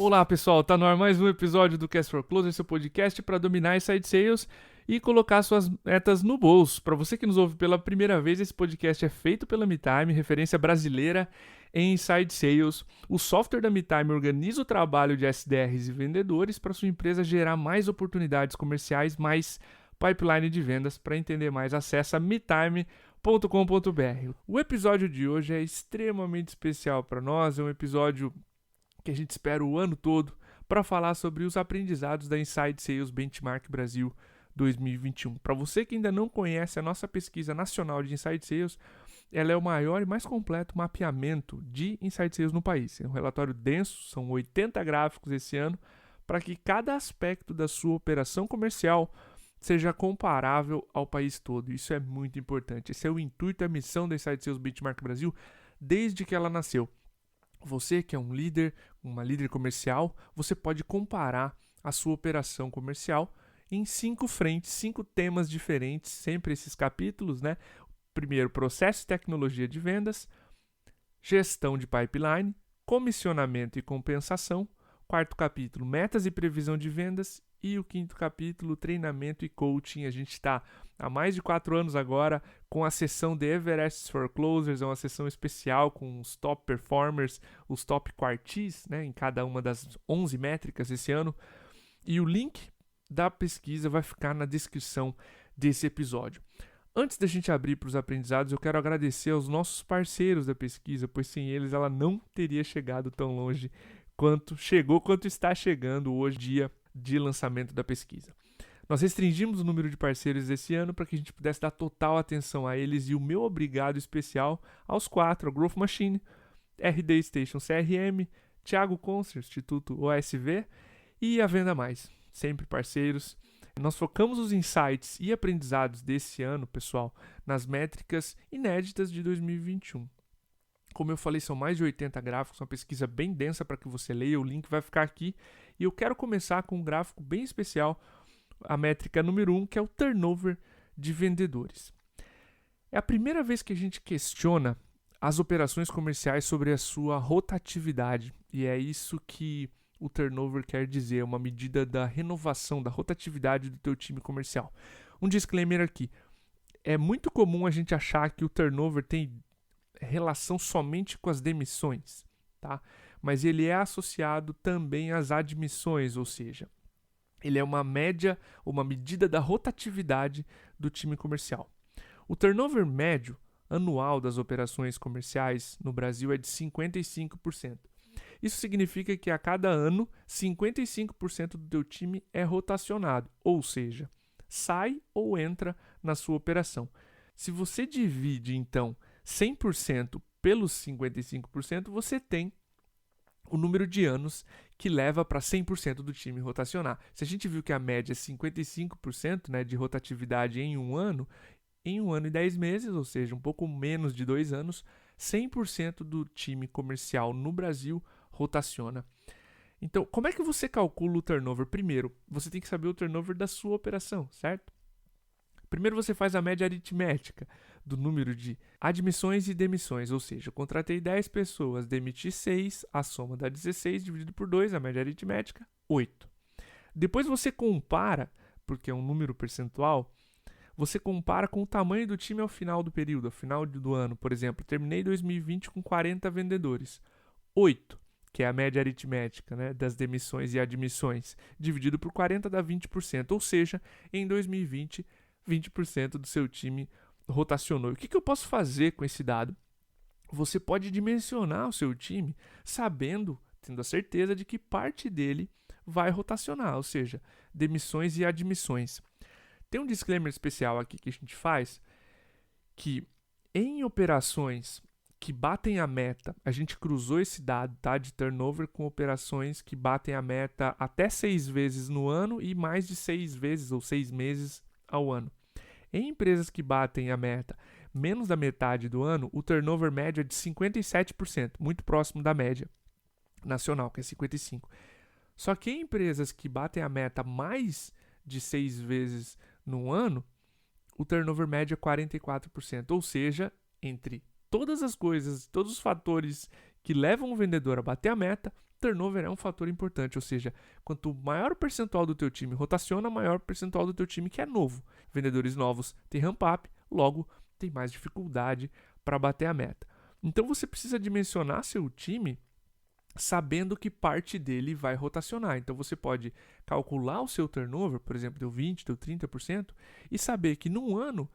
Olá pessoal, tá no ar mais um episódio do Cast for Closer, seu podcast para dominar inside sales e colocar suas metas no bolso. Para você que nos ouve pela primeira vez, esse podcast é feito pela MeTime, referência brasileira em inside sales. O software da MeTime organiza o trabalho de SDRs e vendedores para sua empresa gerar mais oportunidades comerciais, mais pipeline de vendas. Para entender mais, acesse metime.com.br. O episódio de hoje é extremamente especial para nós, é um episódio que a gente espera o ano todo para falar sobre os aprendizados da Inside Sales Benchmark Brasil 2021. Para você que ainda não conhece a nossa pesquisa nacional de Inside Sales, ela é o maior e mais completo mapeamento de Inside Sales no país. É um relatório denso, são 80 gráficos esse ano, para que cada aspecto da sua operação comercial seja comparável ao país todo. Isso é muito importante. Esse é o intuito e a missão da Inside Sales Benchmark Brasil desde que ela nasceu. Você que é um líder, uma líder comercial, você pode comparar a sua operação comercial em 5 frentes, 5 temas diferentes, sempre esses capítulos, né? Primeiro, processo e tecnologia de vendas, gestão de pipeline, comissionamento e compensação, quarto capítulo, metas e previsão de vendas, e o quinto capítulo, treinamento e coaching. A gente está há mais de 4 anos agora com a sessão de Everest for Closers, é uma sessão especial com os top performers, os top quartis, né, em cada uma das 11 métricas esse ano. E o link da pesquisa vai ficar na descrição desse episódio. Antes da gente abrir para os aprendizados, eu quero agradecer aos nossos parceiros da pesquisa, pois sem eles ela não teria chegado tão longe quanto está chegando hoje, dia de lançamento da pesquisa. Nós restringimos o número de parceiros esse ano para que a gente pudesse dar total atenção a eles, e o meu obrigado especial aos 4, a Growth Machine, RD Station CRM, Thiago Concer, Instituto OSV e a Venda Mais, sempre parceiros. Nós focamos os insights e aprendizados desse ano, pessoal, nas métricas inéditas de 2021. Como eu falei, são mais de 80 gráficos, uma pesquisa bem densa para que você leia, o link vai ficar aqui. E eu quero começar com um gráfico bem especial, a métrica número 1, que é o turnover de vendedores. É a primeira vez que a gente questiona as operações comerciais sobre a sua rotatividade, e é isso que o turnover quer dizer, uma medida da renovação, da rotatividade do teu time comercial. Um disclaimer aqui, é muito comum a gente achar que o turnover tem relação somente com as demissões, tá? Mas ele é associado também às admissões, ou seja, ele é uma média, uma medida da rotatividade do time comercial. O turnover médio anual das operações comerciais no Brasil é de 55%. Isso significa que a cada ano, 55% do teu time é rotacionado, ou seja, sai ou entra na sua operação. Se você divide, então, 100% pelos 55%, você tem o número de anos que leva para 100% do time rotacionar. Se a gente viu que a média é 55%, né, de rotatividade em um ano e 10 meses, ou seja, um pouco menos de 2 anos, 100% do time comercial no Brasil rotaciona. Então, como é que você calcula o turnover? Primeiro, você tem que saber o turnover da sua operação, certo? Primeiro você faz a média aritmética do número de admissões e demissões, ou seja, eu contratei 10 pessoas, demiti 6, a soma dá 16, dividido por 2, a média aritmética, 8. Depois você compara, porque é um número percentual, você compara com o tamanho do time ao final do período, ao final do ano. Por exemplo, terminei 2020 com 40 vendedores, 8, que é a média aritmética, né, das demissões e admissões, dividido por 40 dá 20%, ou seja, em 2020, 20% do seu time rotacionou. O que eu posso fazer com esse dado? Você pode dimensionar o seu time sabendo, tendo a certeza de que parte dele vai rotacionar, ou seja, demissões e admissões. Tem um disclaimer especial aqui que a gente faz, que em operações que batem a meta, a gente cruzou esse dado, tá, de turnover com operações que batem a meta até 6 vezes no ano e mais de 6 vezes ou 6 meses ao ano. Em empresas que batem a meta menos da metade do ano, o turnover médio é de 57%, muito próximo da média nacional, que é 55%. Só que em empresas que batem a meta mais de 6 vezes no ano, o turnover médio é 44%, ou seja, entre todas as coisas, todos os fatores que levam o vendedor a bater a meta, turnover é um fator importante, ou seja, quanto maior o percentual do teu time rotaciona, maior o percentual do teu time que é novo. Vendedores novos têm ramp-up, logo tem mais dificuldade para bater a meta. Então você precisa dimensionar seu time sabendo que parte dele vai rotacionar. Então você pode calcular o seu turnover, por exemplo, deu 20%, deu 30%, e saber que num ano,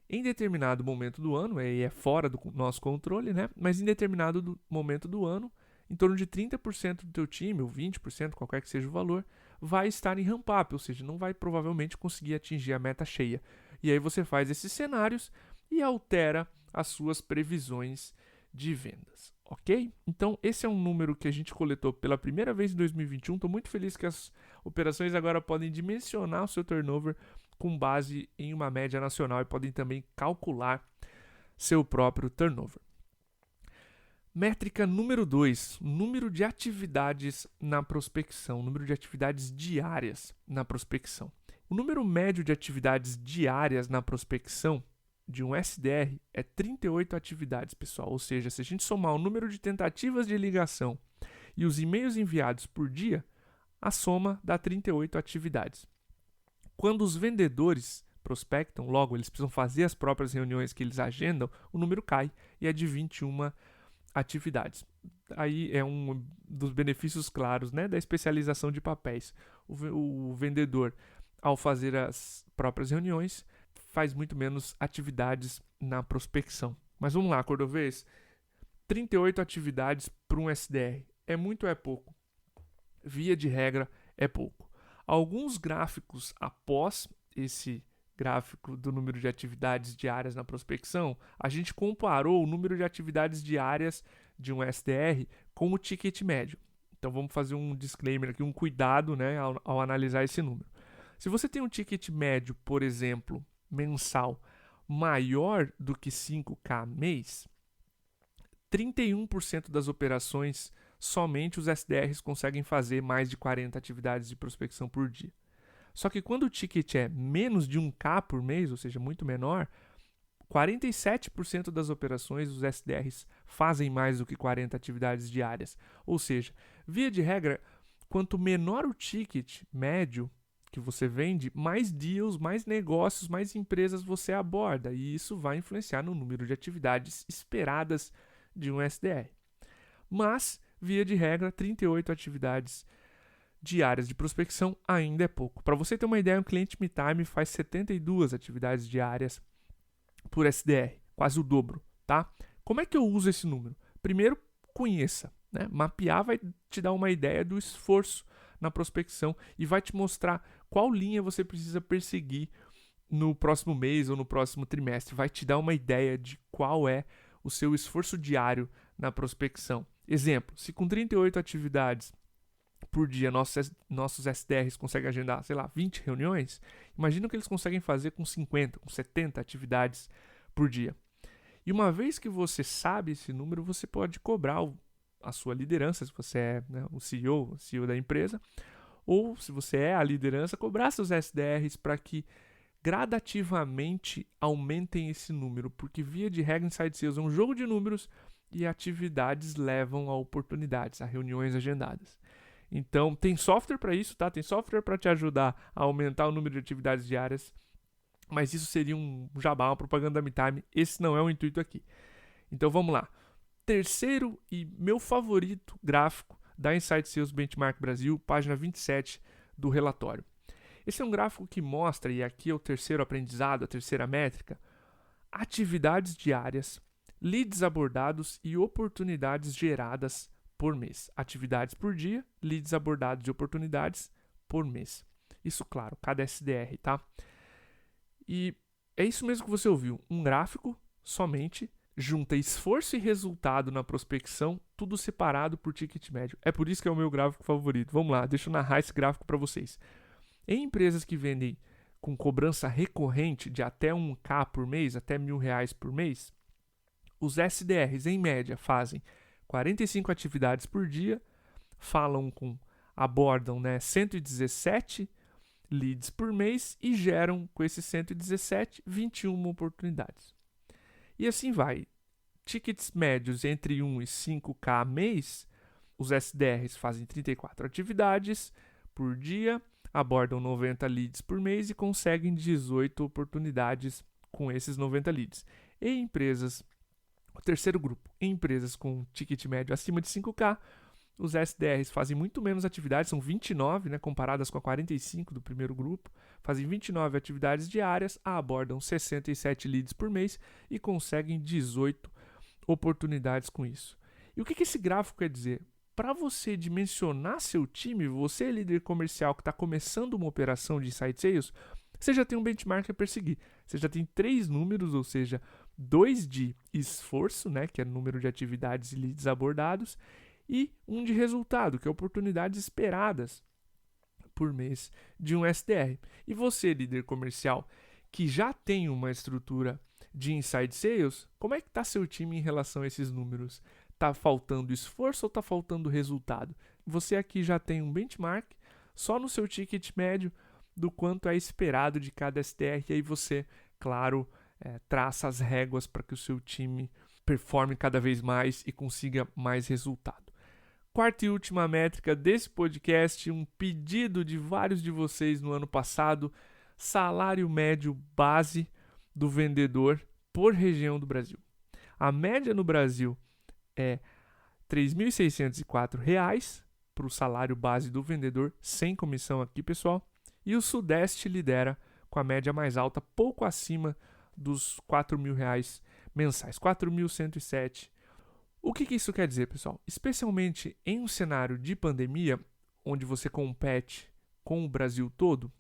em determinado momento do ano, aí é fora do nosso controle, né? Mas em determinado momento do ano, em torno de 30% do teu time, ou 20%, qualquer que seja o valor, vai estar em ramp-up, ou seja, não vai provavelmente conseguir atingir a meta cheia. E aí você faz esses cenários e altera as suas previsões de vendas, ok? Então esse é um número que a gente coletou pela primeira vez em 2021. Estou muito feliz que as operações agora podem dimensionar o seu turnover com base em uma média nacional e podem também calcular seu próprio turnover. Métrica número 2, número de atividades na prospecção, número de atividades diárias na prospecção. O número médio de atividades diárias na prospecção de um SDR é 38 atividades, pessoal. Ou seja, se a gente somar o número de tentativas de ligação e os e-mails enviados por dia, a soma dá 38 atividades. Quando os vendedores prospectam, logo eles precisam fazer as próprias reuniões que eles agendam, o número cai e é de 21 atividades. Aí é um dos benefícios claros, né, da especialização de papéis. O vendedor, ao fazer as próprias reuniões, faz muito menos atividades na prospecção. Mas vamos lá, cordovês. 38 atividades para um SDR. É muito ou é pouco? Via de regra, é pouco. Alguns gráficos após esse gráfico do número de atividades diárias na prospecção, a gente comparou o número de atividades diárias de um SDR com o ticket médio. Então vamos fazer um disclaimer aqui, um cuidado, né, ao analisar esse número. Se você tem um ticket médio, por exemplo, mensal, maior do que 5K mês, 31% das operações somente os SDRs conseguem fazer mais de 40 atividades de prospecção por dia. Só que quando o ticket é menos de 1K por mês, ou seja, muito menor, 47% das operações os SDRs fazem mais do que 40 atividades diárias. Ou seja, via de regra, quanto menor o ticket médio que você vende, mais deals, mais negócios, mais empresas você aborda. E isso vai influenciar no número de atividades esperadas de um SDR. Mas, via de regra, 38 atividades diárias de prospecção ainda é pouco. Para você ter uma ideia, um cliente MeTime faz 72 atividades diárias por SDR, quase o dobro, tá? Como é que eu uso esse número? Primeiro, conheça, né? Mapear vai te dar uma ideia do esforço na prospecção e vai te mostrar qual linha você precisa perseguir no próximo mês ou no próximo trimestre. Vai te dar uma ideia de qual é o seu esforço diário na prospecção. Exemplo, se com 38 atividades por dia nossos SDRs conseguem agendar, 20 reuniões, imagina o que eles conseguem fazer com 50, com 70 atividades por dia. E uma vez que você sabe esse número, você pode cobrar a sua liderança, se você é, né, o CEO da empresa, ou se você é a liderança, cobrar seus SDRs para que gradativamente aumentem esse número, porque via de regra Inside Sales é um jogo de números e atividades levam a oportunidades, a reuniões agendadas. Então, tem software para isso, tá? Tem software para te ajudar a aumentar o número de atividades diárias, mas isso seria um jabá, uma propaganda da MeTime. Esse não é o intuito aqui. Então, vamos lá. Terceiro e meu favorito gráfico da Inside Sales Benchmark Brasil, página 27 do relatório. Esse é um gráfico que mostra, e aqui é o terceiro aprendizado, a terceira métrica, atividades diárias, leads abordados e oportunidades geradas por mês. Atividades por dia, leads abordados e oportunidades por mês. Isso, claro, cada SDR, tá? E é isso mesmo que você ouviu. Um gráfico somente junta esforço e resultado na prospecção, tudo separado por ticket médio. É por isso que é o meu gráfico favorito. Vamos lá, deixa eu narrar esse gráfico para vocês. Em empresas que vendem com cobrança recorrente de até 1K por mês, até R$1.000 por mês, os SDRs, em média, fazem 45 atividades por dia, abordam 117 leads por mês e geram, com esses 117, 21 oportunidades. E assim vai. Tickets médios entre 1 e 5K mês Os SDRs fazem 34 atividades por dia, abordam 90 leads por mês e conseguem 18 oportunidades com esses 90 leads. Em empresas, o terceiro grupo, em empresas com ticket médio acima de 5K, os SDRs fazem muito menos atividades, são 29, né, comparadas com a 45 do primeiro grupo, fazem 29 atividades diárias, abordam 67 leads por mês e conseguem 18 oportunidades com isso. E o que esse gráfico quer dizer? Para você dimensionar seu time, você, líder comercial que está começando uma operação de Inside Sales, você já tem um benchmark a perseguir. Você já tem 3 números, ou seja, 2 de esforço, né, que é o número de atividades e leads abordados, e 1 de resultado, que é oportunidades esperadas por mês de um SDR. E você, líder comercial, que já tem uma estrutura de Inside Sales, como é que está seu time em relação a esses números? Está faltando esforço ou está faltando resultado? Você aqui já tem um benchmark só no seu ticket médio do quanto é esperado de cada SDR, e aí você, claro, traça as réguas para que o seu time performe cada vez mais e consiga mais resultado. Quarta e última métrica desse podcast, um pedido de vários de vocês no ano passado: salário médio base do vendedor por região do Brasil. A média no Brasil é R$ 3.604 para o salário base do vendedor, sem comissão aqui, pessoal. E o Sudeste lidera com a média mais alta, pouco acima dos R$ 4.000 mensais, 4.107. O que isso quer dizer, pessoal? Especialmente em um cenário de pandemia, onde você compete com o Brasil todo,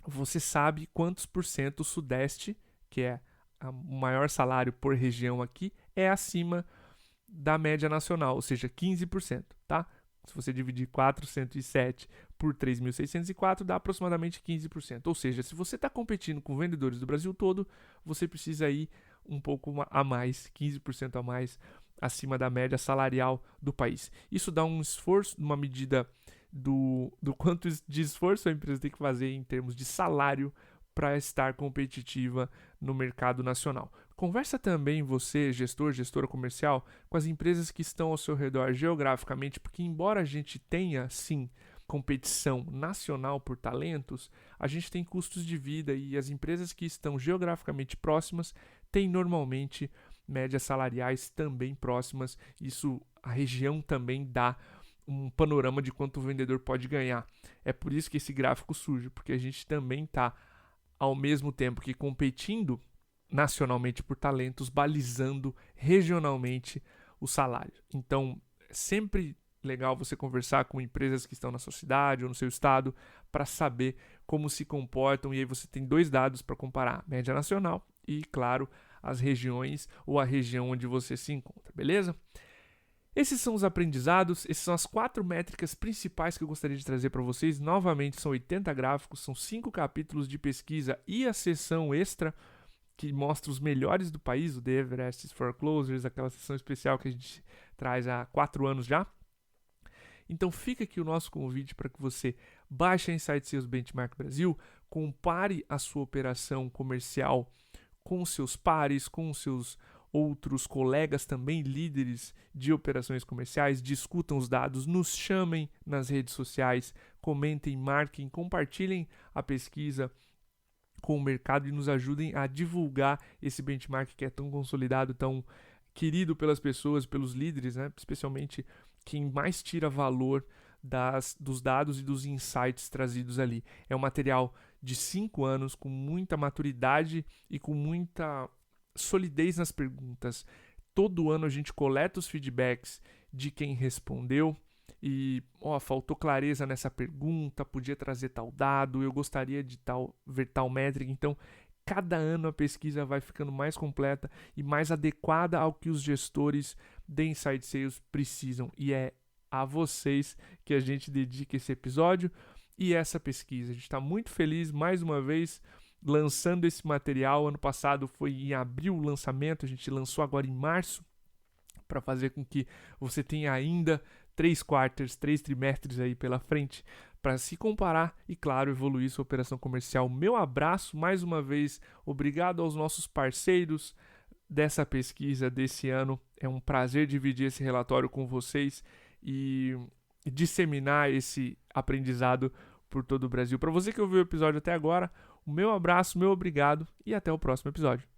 você sabe quantos por cento o Sudeste, que é o maior salário por região aqui, é acima da média nacional, ou seja, 15%, tá? Se você dividir 407 por 3.604, dá aproximadamente 15%. Ou seja, se você está competindo com vendedores do Brasil todo, você precisa ir um pouco a mais, 15% a mais, acima da média salarial do país. Isso dá um esforço, uma medida do quanto de esforço a empresa tem que fazer em termos de salário para estar competitiva no mercado nacional. Conversa também você, gestor, gestora comercial, com as empresas que estão ao seu redor geograficamente, porque embora a gente tenha, sim, competição nacional por talentos, a gente tem custos de vida e as empresas que estão geograficamente próximas têm normalmente médias salariais também próximas. Isso, a região também dá um panorama de quanto o vendedor pode ganhar. É por isso que esse gráfico surge, porque a gente também está, ao mesmo tempo que competindo nacionalmente por talentos, balizando regionalmente o salário. Então, é sempre legal você conversar com empresas que estão na sua cidade ou no seu estado para saber como se comportam, e aí você tem 2 dados para comparar: média nacional e, claro, as regiões ou a região onde você se encontra, beleza? Esses são os aprendizados, essas são as 4 métricas principais que eu gostaria de trazer para vocês. Novamente, são 80 gráficos, são 5 capítulos de pesquisa e a sessão extra que mostra os melhores do país, o The Everest for Closers, aquela sessão especial que a gente traz há 4 anos já. Então fica aqui o nosso convite para que você baixe a Inside Sales Benchmark Brasil, compare a sua operação comercial com seus pares, com seus outros colegas também líderes de operações comerciais, discutam os dados, nos chamem nas redes sociais, comentem, marquem, compartilhem a pesquisa com o mercado e nos ajudem a divulgar esse benchmark que é tão consolidado, tão querido pelas pessoas, pelos líderes, né? Especialmente quem mais tira valor dos dados e dos insights trazidos ali. É um material de 5 anos, com muita maturidade e com muita solidez nas perguntas. Todo ano a gente coleta os feedbacks de quem respondeu e faltou clareza nessa pergunta, podia trazer tal dado, eu gostaria de ver tal métrica. Então, cada ano a pesquisa vai ficando mais completa e mais adequada ao que os gestores de Inside Sales precisam. E é a vocês que a gente dedica esse episódio e essa pesquisa. A gente está muito feliz, mais uma vez, lançando esse material. Ano passado foi em abril o lançamento, a gente lançou agora em março, para fazer com que você tenha ainda 3 trimestres aí pela frente para se comparar e, claro, evoluir sua operação comercial. Meu abraço, mais uma vez, obrigado aos nossos parceiros dessa pesquisa desse ano. É um prazer dividir esse relatório com vocês e disseminar esse aprendizado por todo o Brasil. Para você que ouviu o episódio até agora, o meu abraço, meu obrigado e até o próximo episódio.